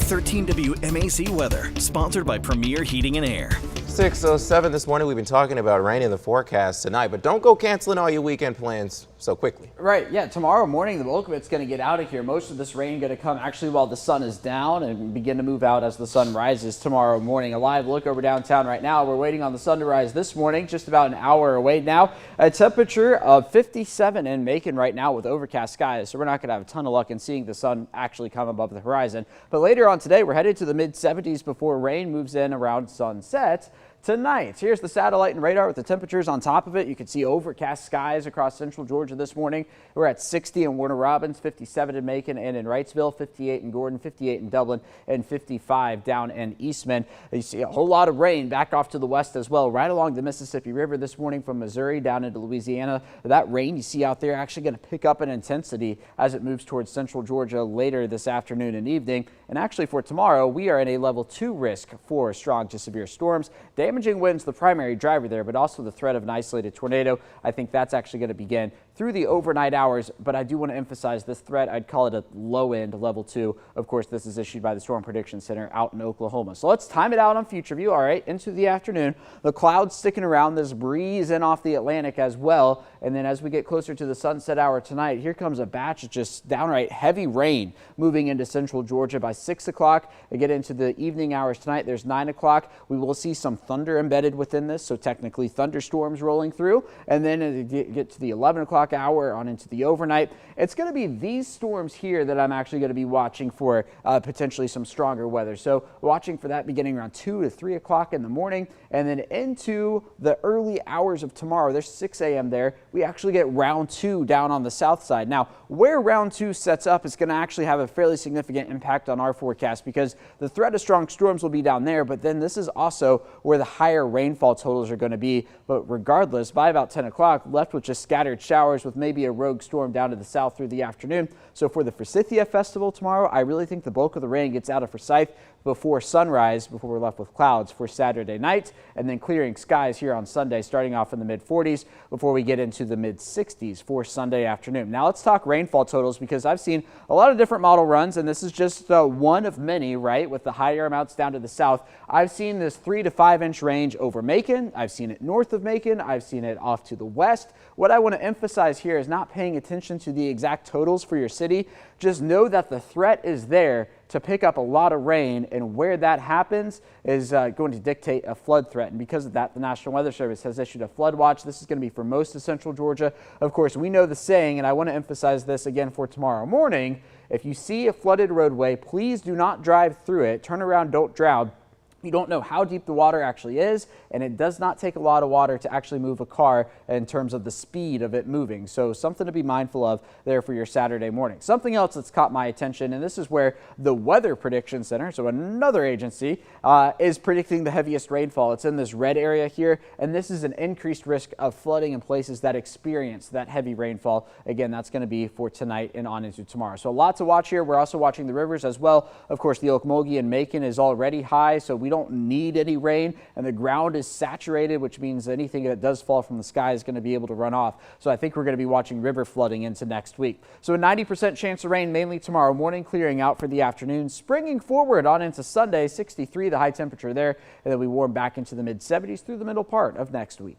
13 WMAC weather, sponsored by Premier Heating and Air. 6:07 this morning. We've been talking about rain in the forecast tonight, but don't go canceling all your weekend plans so quickly. Right, yeah, tomorrow morning the bulk of it's going to get out of here. Most of this rain going to come actually while the sun is down and begin to move out as the sun rises tomorrow morning. A live look over downtown right now. We're waiting on the sun to rise this morning, just about an hour away now. A temperature of 57 in Macon right now with overcast skies, so we're not going to have a ton of luck in seeing the sun actually come above the horizon. But later on today, we're headed to the mid-70s before rain moves in around sunset. Tonight, here's the satellite and radar with the temperatures on top of it. You can see overcast skies across central Georgia this morning. We're at 60 in Warner Robins, 57 in Macon and in Wrightsville, 58 in Gordon, 58 in Dublin, and 55 down in Eastman. You see a whole lot of rain back off to the west as well, right along the Mississippi River this morning from Missouri down into Louisiana. That rain you see out there actually going to pick up in intensity as it moves towards central Georgia later this afternoon and evening. And actually for tomorrow, we are in a level 2 risk for strong to severe storms. Damaging winds the primary driver there, but also the threat of an isolated tornado. I think that's actually going to begin through the overnight hours, but I do want to emphasize this threat. I'd call it a low end level 2. Of course, this is issued by the Storm Prediction Center out in Oklahoma. So let's time it out on Future View. All right, into the afternoon, the clouds sticking around, this breeze in off the Atlantic as well. And then as we get closer to the sunset hour tonight, here comes a batch of just downright heavy rain moving into central Georgia by 6 o'clock. We get into the evening hours tonight. There's 9 o'clock. We will see some thunder embedded within this, so technically thunderstorms rolling through. And then as you get to the 11 o'clock hour on into the overnight, it's going to be these storms here that I'm actually going to be watching for potentially some stronger weather. So watching for that beginning around 2 to 3 o'clock in the morning, and then into the early hours of tomorrow. There's 6 a.m. there. We actually get round 2 down on the south side. Now, where round 2 sets up is going to actually have a fairly significant impact on our forecast because the threat of strong storms will be down there, but then this is also where the higher rainfall totals are going to be. But regardless, by about 10 o'clock, left with just scattered showers with maybe a rogue storm down to the south through the afternoon. So for the Forsythia Festival tomorrow, I really think the bulk of the rain gets out of Forsyth before sunrise, before we're left with clouds for Saturday night, and then clearing skies here on Sunday, starting off in the mid-40s before we get into the mid-60s for Sunday afternoon. Now let's talk rainfall totals because I've seen a lot of different model runs, and this is just one of many, right, with the higher amounts down to the south. I've seen this 3 to 5 inch range over Macon. I've seen it north of Macon. I've seen it off to the west. What I want to emphasize here is not paying attention to the exact totals for your city. Just know that the threat is there to pick up a lot of rain, and where that happens is going to dictate a flood threat. And because of that, the National Weather Service has issued a flood watch. This is going to be for most of central Georgia. Of course, we know the saying, and I want to emphasize this again for tomorrow morning. If you see a flooded roadway, please do not drive through it. Turn around, don't drown. You don't know how deep the water actually is, and it does not take a lot of water to actually move a car in terms of the speed of it moving. So something to be mindful of there for your Saturday morning. Something else that's caught my attention, and this is where the Weather Prediction Center, so another agency, is predicting the heaviest rainfall. It's in this red area here, and this is an increased risk of flooding in places that experience that heavy rainfall. Again, that's going to be for tonight and on into tomorrow. So a lot to watch here. We're also watching the rivers as well. Of course, the Ocmulgee and Macon is already high, so we don't need any rain, and the ground is saturated, which means anything that does fall from the sky is going to be able to run off. So I think we're going to be watching river flooding into next week. So a 90% chance of rain mainly tomorrow morning, clearing out for the afternoon, springing forward on into Sunday, 63 the high temperature there, and then we warm back into the mid-70s through the middle part of next week.